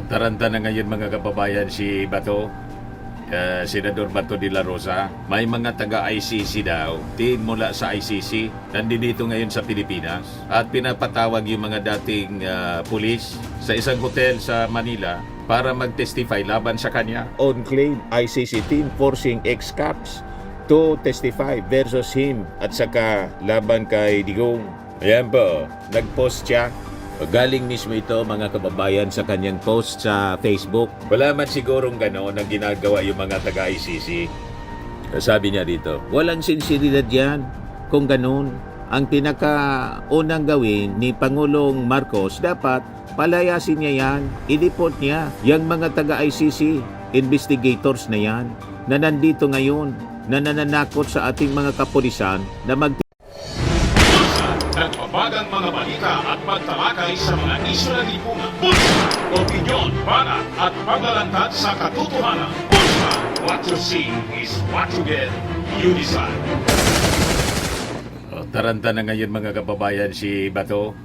Taranta na ngayon mga kababayan si Bato, Senador Bato de la Rosa. May mga taga-ICC daw, team mula sa ICC, nandito ngayon sa Pilipinas at pinapatawag yung mga dating pulis sa isang hotel sa Manila para mag-testify laban sa kanya. On claim, ICC team forcing ex-caps to testify versus him at saka laban kay Digong. Ayan po, nag-post siya. Galing mismo ito mga kababayan sa kanyang post sa Facebook. Wala man sigurong gano'n ang ginagawa yung mga taga-ICC. Sabi niya dito, walang sinseridad yan kung gano'n. Ang pinakaunang gawin ni Pangulong Marcos, dapat palayasin niya yan, i-deport niya. Yang mga taga-ICC, investigators na yan, na nandito ngayon, na nananakot sa ating mga kapulisan na nagbabagang mga balita at pagtalakay sa mga isyu ng lipunan. Bulsa, opinyon, banat at paglalantad sa katotohanan. Bulsa, what you see is what you get. You decide. Taranta na ngayon mga kababayan si Bato,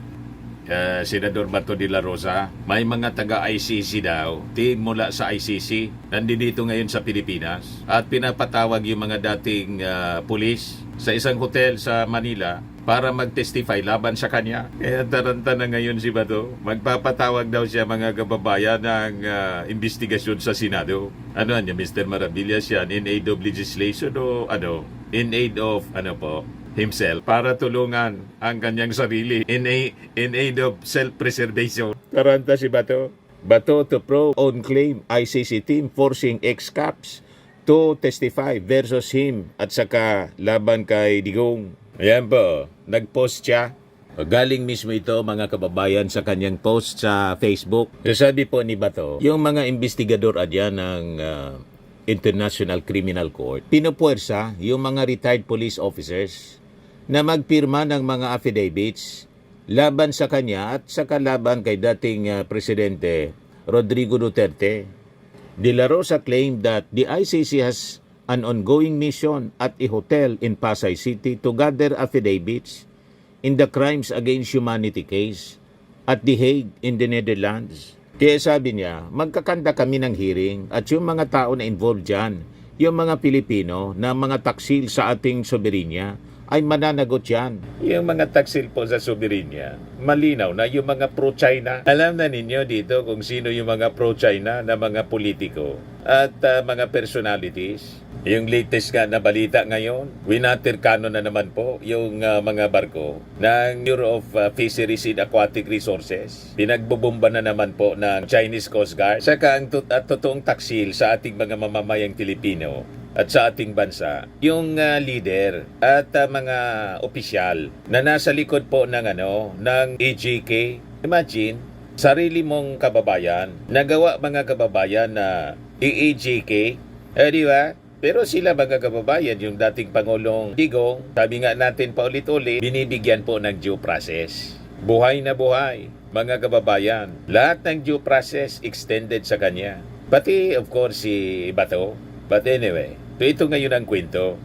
Senador Bato de la Rosa. May mga taga-ICC daw, team mula sa ICC, nandito ngayon sa Pilipinas at pinapatawag yung mga dating pulis sa isang hotel sa Manila para mag-testify laban sa kanya. Kaya taranta na ngayon si Bato. Magpapatawag daw siya mga kababayan ng investigasyon sa Senado. Ano niya, Mr. Maravillas yan, in aid of legislation o in aid of himself para tulungan ang kanyang sarili in aid of self-preservation. Taranta si Bato. Bato to probe on claim ICC team forcing ex-caps to testify versus him at saka laban kay Digong. Ayan po, nag-post siya. Galing mismo ito mga kababayan sa kanyang post sa Facebook. Sabi po ni Bato, yung mga investigador adyan ng International Criminal Court, pinupuwersa yung mga retired police officers na magpirma ng mga affidavits laban sa kanya at sa kalaban kay dating Presidente Rodrigo Duterte. De la Rosa claimed that the ICC has an ongoing mission at a hotel in Pasay City to gather affidavits in the crimes against humanity case at The Hague in the Netherlands. Kaya sabi niya, magkakanda kami ng hearing at yung mga tao na involved dyan, yung mga Pilipino na mga taksil sa ating soberenya, ay mananagot yan. Yung mga taksil po sa soberenya, malinaw na yung mga pro-China. Alam na ninyo dito kung sino yung mga pro-China na mga politiko at mga personalities. Yung latest nga na balita ngayon, winatirkano na naman po yung mga barko ng Bureau of Fisheries and Aquatic Resources. Pinagbubomba na naman po ng Chinese Coast Guard. Saka ang totoong taksil sa ating mga mamamayang Pilipino at sa ating bansa, yung leader at mga opisyal na nasa likod po ng ng AJK. Imagine, sarili mong kababayan, nagawa mga kababayan na AJK, di ba? Pero sila mga kababayan, yung dating Pangulong Digong, sabi nga natin paulit-ulit, binibigyan po ng due process. Buhay na buhay, mga kababayan. Lahat ng due process extended sa kanya. Pati, of course, si Bato. But anyway, ito ngayon ang kwento.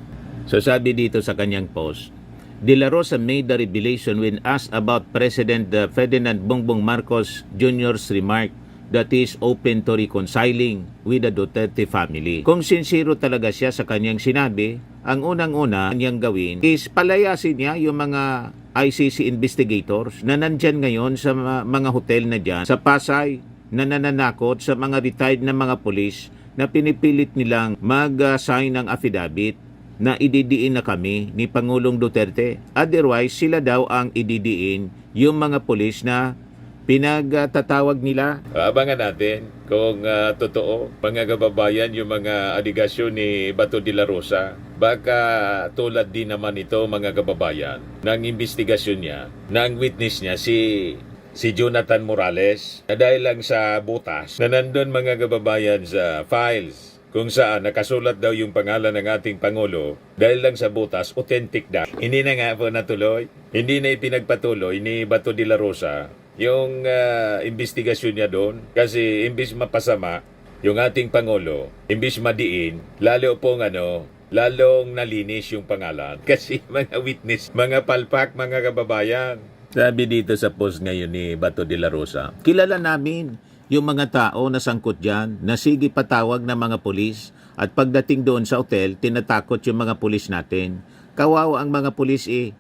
So sabi dito sa kanyang post, De la Rosa made the revelation when asked about President Ferdinand Bongbong Marcos Jr.'s remark that is open to reconciling with the Duterte family. Kung sincero talaga siya sa kanyang sinabi, ang unang-una niyang gawin is palayasin niya yung mga ICC investigators na nandyan ngayon sa mga hotel na dyan sa Pasay na nananakot sa mga retired na mga pulis na pinipilit nilang mag-sign ng affidavit na ididiin na kami ni Pangulong Duterte. Otherwise, sila daw ang ididiin yung mga pulis na pinagtatawag nila. Abangan natin kung totoo, mga kababayan, yung mga aligasyon ni Bato de la Rosa. Baka tulad din naman ito, mga kababayan, ng investigasyon niya, ng witness niya, si Jonathan Morales, na dahil lang sa butas na nandun mga kababayan sa files kung saan nakasulat daw yung pangalan ng ating Pangulo, dahil lang sa butas, authentic daw. Hindi na nga po natuloy, hindi na ipinagpatuloy ni Bato de la Rosa yung investigasyon niya doon, kasi imbis mapasama yung ating Pangulo, imbis madiin, lalong nalinis yung pangalan. Kasi mga witness, mga palpak, mga kababayan. Sabi dito sa post ngayon ni Bato de la Rosa, kilala namin yung mga tao na sangkot dyan, na sige patawag ng mga pulis, at pagdating doon sa hotel, tinatakot yung mga pulis natin. Kawawa ang mga pulis eh.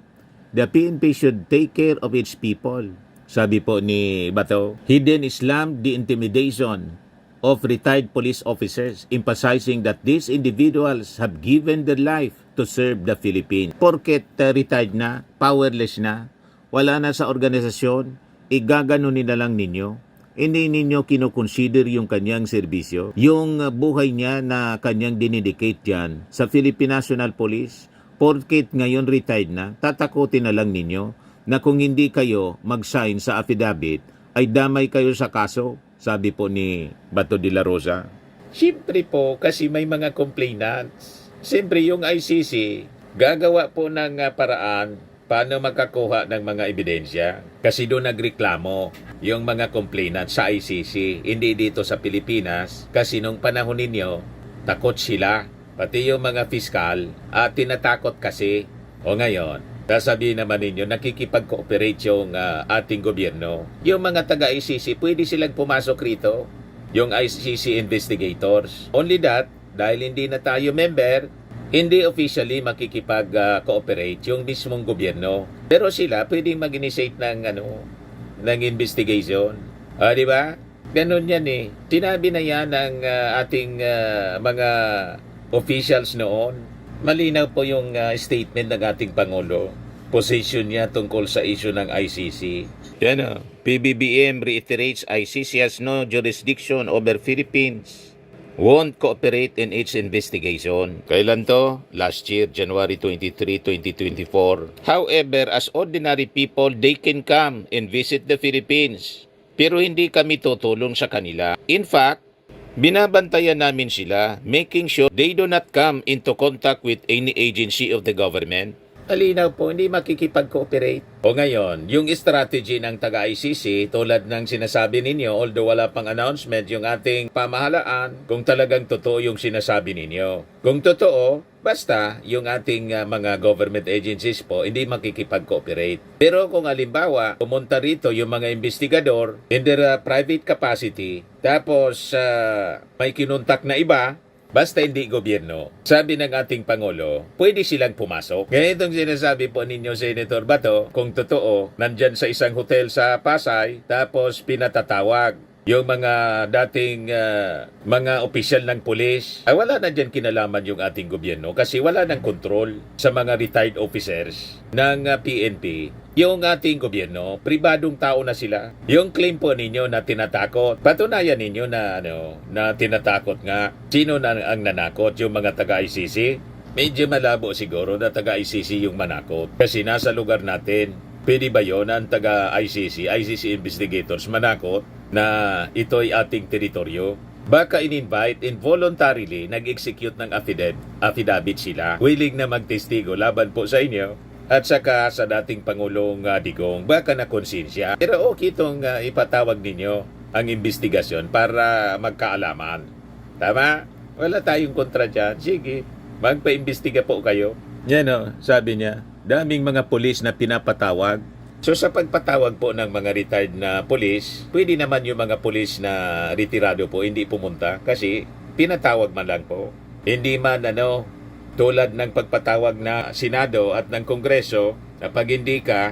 The PNP should take care of its people. Sabi po ni Bato, he then slammed the intimidation of retired police officers, emphasizing that these individuals have given their life to serve the Philippines. Porket retired na, powerless na, wala na sa organisasyon, igaganunin na lang ninyo. Hindi ninyo kinoconsider yung kanyang serbisyo, yung buhay niya na kanyang dinedicate dyan sa Philippine National Police, porket ngayon retired na, tatakutin na lang ninyo na kung hindi kayo mag-sign sa affidavit, ay damay kayo sa kaso, sabi po ni Bato de la Rosa. Siyempre po, kasi may mga complainants. Siyempre yung ICC, gagawa po ng paraan paano makakuha ng mga ebidensya. Kasi doon nagreklamo yung mga complainants sa ICC, hindi dito sa Pilipinas. Kasi nung panahon ninyo, takot sila. Pati yung mga fiskal, tinatakot kasi. O ngayon, sasabihin naman ninyo, nakikipag-cooperate yung ating gobyerno. Yung mga taga-ICC, pwede silang pumasok rito. Yung ICC investigators. Only that, dahil hindi na tayo member, hindi officially makikipag-cooperate yung mismong gobyerno. Pero sila pwedeng mag-initiate ng investigation. Di ba? Ganun yan eh. Sinabi na yan ng ating mga officials noon. Malinaw po yung statement ng ating Pangulo. Position niya tungkol sa issue ng ICC. Yan PBBM reiterates ICC has no jurisdiction over Philippines. Won't cooperate in its investigation. Kailan to? Last year, January 23, 2024. However, as ordinary people, they can come and visit the Philippines. Pero hindi kami tutulong sa kanila. In fact, binabantayan namin sila, making sure they do not come into contact with any agency of the government. Alinaw po, hindi makikipag-cooperate. O ngayon, yung strategy ng taga-ICC, tulad ng sinasabi ninyo, although wala pang announcement yung ating pamahalaan, kung talagang totoo yung sinasabi ninyo. Kung totoo, basta yung ating mga government agencies po, hindi makikipag-cooperate. Pero kung halimbawa, pumunta rito yung mga investigador in their private capacity, tapos may kinuntak na iba, basta hindi gobyerno. Sabi ng ating Pangulo, pwede silang pumasok. Kaya itong sinasabi po ninyo, Senator Bato, kung totoo, nandyan sa isang hotel sa Pasay, tapos pinatatawag yung mga dating mga opisyal ng pulis. Ay wala na dyan kinalaman yung ating gobyerno kasi wala ng kontrol sa mga retired officers ng PNP. Yung ating gobyerno, pribadong tao na sila. Yung claim po ninyo na tinatakot, patunayan ninyo na na tinatakot nga. Sino na ang nanakot? Yung mga taga-ICC? Medyo malabo siguro na taga-ICC yung manakot. Kasi nasa lugar natin, pwede ba yun ang taga-ICC, ICC investigators manakot na ito'y ating teritoryo? Baka in-invite involuntarily, nag-execute ng affidavit sila. Willing na magtestigo laban po sa inyo. At saka sa dating Pangulong Digong, baka na konsensya. Pero okay itong ipatawag ninyo ang investigasyon para magkaalaman. Tama? Wala tayong kontra dyan. Sige, magpa-imbestiga po kayo. Yan sabi niya, daming mga pulis na pinapatawag. So sa pagpatawag po ng mga retired na pulis, pwede naman yung mga pulis na retirado po hindi pumunta kasi pinatawag man lang po. Hindi man tulad ng pagpatawag na Senado at ng Kongreso na pag hindi ka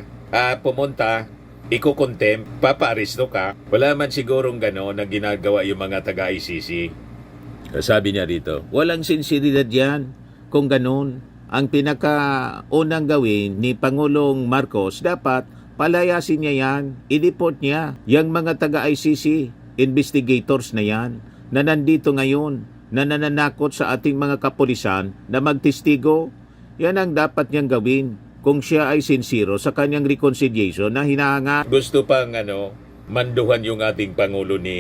pumunta, ikukontempt, papa-aresto ka. Wala man sigurong gano'n na ginagawa yung mga taga-ICC. Sabi niya rito, walang sinseridad yan kung gano'n. Ang pinakaunang gawin ni Pangulong Marcos, dapat palayasin niya yan, i-deport niya. Yang mga taga-ICC, investigators na yan, na nandito ngayon, na nananakot sa ating mga kapulisan na magtestigo, yan ang dapat niyang gawin kung siya ay sincero sa kanyang reconciliation na hinahanga. Gusto pang manduhan yung ating Pangulo ni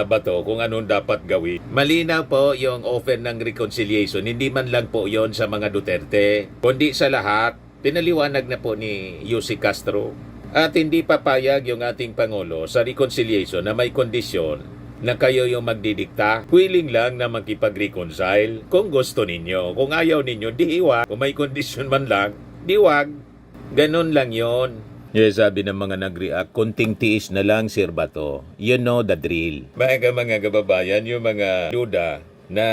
Bato kung anong dapat gawin. Malinaw po yung offer ng reconciliation, hindi man lang po yon sa mga Duterte, kundi sa lahat. Pinaliwanag na po ni Yussi Castro. At hindi papayag yung ating Pangulo sa reconciliation na may kondisyon na kayo yung magdidikta. Willing lang na magkipag-reconcile kung gusto ninyo. Kung ayaw ninyo, di iwag. Kung may kondisyon man lang, di wag. Ganun lang yon. Yes, sabi ng mga nag-react, kunting tiis na lang, Sir Bato. You know the drill. Mga kababayan, yung mga duda na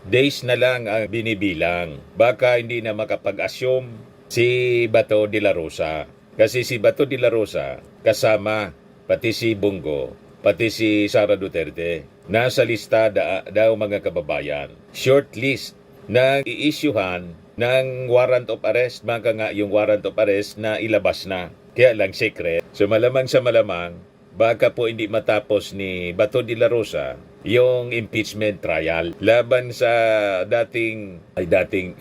days na lang ang binibilang. Baka hindi na makapag-assume si Bato de la Rosa. Kasi si Bato de la Rosa, kasama pati si Bongo, pati si Sara Duterte, nasa lista daw mga kababayan. Short list na i-issuehan ng warrant of arrest, baka nga yung warrant of arrest na ilabas na. Kaya lang secret. So malamang sa malamang, baka po hindi matapos ni Bato de la Rosa yung impeachment trial laban sa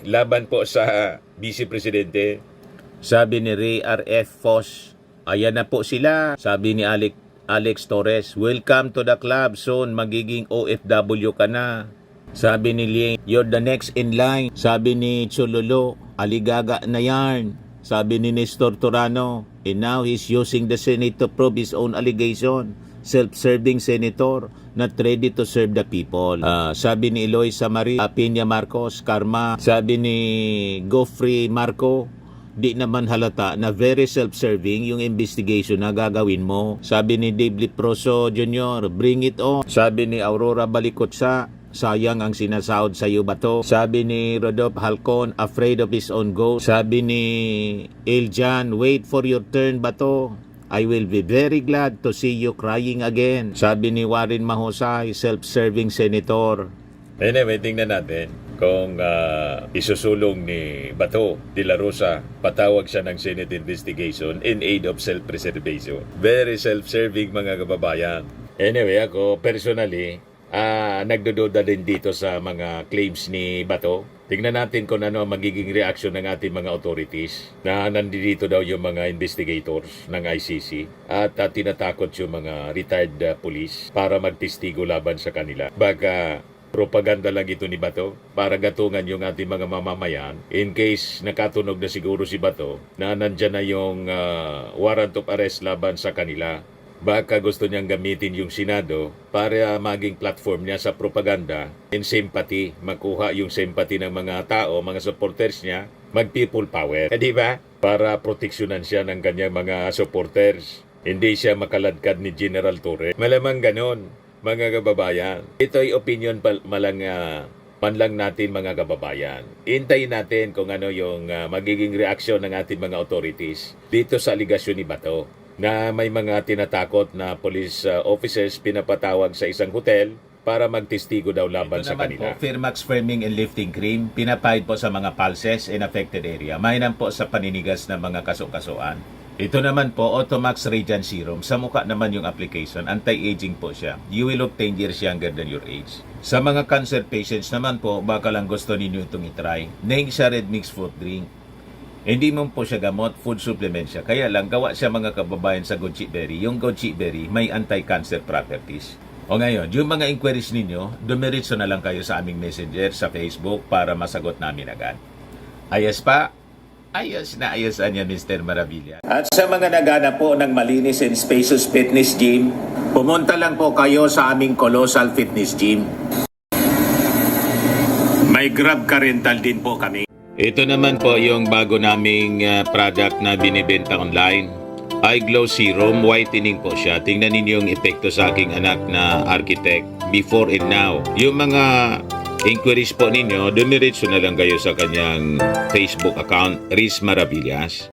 laban po sa Vice Presidente. Sabi ni Ray R.F. Foss, ayan na po sila. Sabi ni Alex Torres, welcome to the club, soon magiging OFW ka na. Sabi ni Liang, you're the next in line. Sabi ni Chololo, aligaga na yarn. Sabi ni Nestor Turano, and now he's using the Senate to probe his own allegation. Self-serving senator, not ready to serve the people. Sabi ni Eloisa Marie Piña Marcos, karma. Sabi ni Goffrey Marco, di naman halata na very self-serving yung investigation na gagawin mo. Sabi ni Dave Leproso Jr., bring it on. Sabi ni Aurora Balikotsa, sayang ang sinasahod sa iyo, Bato. Sabi ni Rodolph Halcon, afraid of his own ghost. Sabi ni Iljan, wait for your turn, Bato. I will be very glad to see you crying again. Sabi ni Warren Mahosay, self-serving senator. Anyway, tingnan natin kung isusulong ni Bato de la Rosa, patawag siya ng Senate investigation in aid of self-preservation. Very self-serving mga kababayan. Anyway, ako personally, nagdududa din dito sa mga claims ni Bato. Tingnan natin kung ano ang magiging reaction ng ating mga authorities na nandito daw yung mga investigators ng ICC at tinatakot yung mga retired police para magtestigo laban sa kanila. Baka propaganda lang ito ni Bato para gatungan yung ating mga mamamayan in case nakatunog na siguro si Bato na nandyan na yung warrant of arrest laban sa kanila. Baka gusto niyang gamitin yung Senado para maging platform niya sa propaganda and sympathy, makuha yung sympathy ng mga tao, mga supporters niya, mag-people power. Di ba? Para proteksyonan siya ng kanyang mga supporters. Hindi siya makaladkad ni General Torre. Malamang ganon, mga kababayan. Ito ay opinion man lang natin, mga kababayan. Hintayin natin kung ano yung magiging reaksyon ng ating mga authorities dito sa aligasyon ni Bato na may mga tinatakot na police officers pinapatawag sa isang hotel para magtestigo daw laban sa kanila. Ito naman po, Firmax Firming and Lifting Cream, pinapahid po sa mga pulses in affected area. Mainam po sa paninigas ng mga kaso-kasuan. Ito naman po, Automax Radiant Serum. Sa mukha naman yung application, anti-aging po siya. You will look 10 years younger than your age. Sa mga cancer patients naman po, baka lang gusto ninyo itong itry. Neng siya Red Mix Fruit Drink. Hindi mo po siya gamot, food supplement siya. Kaya lang, gawa siya mga kababayan sa goji berry. Yung goji berry may anti-cancer properties. O ngayon, yung mga inquiries ninyo, dumiritso na lang kayo sa aming messenger sa Facebook para masagot namin agad. Ayos pa? Ayos na ayos niya, Mr. Maravilla. At sa mga naghanap po ng malinis and spacious fitness gym, pumunta lang po kayo sa aming Colossal Fitness Gym. May Grab ka rental din po kami. Ito naman po yung bago naming product na binibenta online. Eye Glow Serum, whitening po siya. Tingnan ninyo yung epekto sa aking anak na architect before and now. Yung mga inquiries po ninyo, dumiretso na lang kayo sa kanyang Facebook account, Riz Maravillas.